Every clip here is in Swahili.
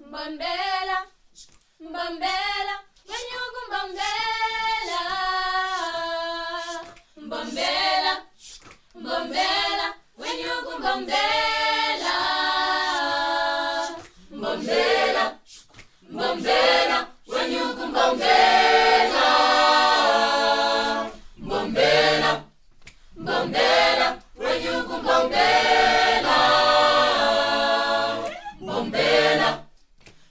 Mbambela, mbambela, wenyuku mbambela. Mbambela, mbambela, wenyuku mbambela. Mbambela, mbambela, wenyuku mbambela. Mbambela, mbambela, wenyuku mbambela. Mbambela,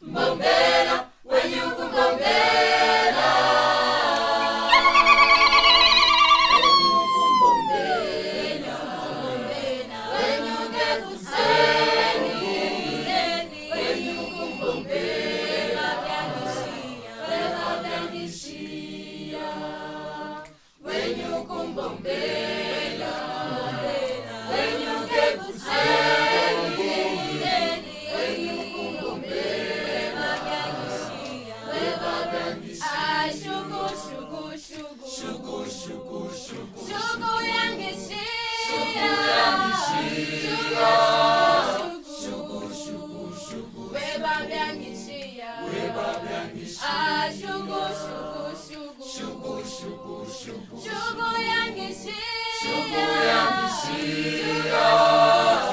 mbambela, wenyuku mbambela. Wenyuke kuseni, wenyuku mbambela. Weba byanishia, wenyuku mbambela. Wenyuke kuseni, wenyuku mbambela. Weba byanishia. Ay, shugu, shugu, shugu. Shugu, shugu, shugu. Shugu yangishia. Shugu, shugu, shugu. Weba byanishia. Ah, shugu, shugu, shugu. Shugu, shugu, shugu. Shugu yangishia.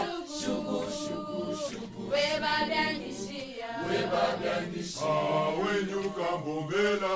Shugu, shugu, shugu. Weba byanishia. Wenyuka mbambela.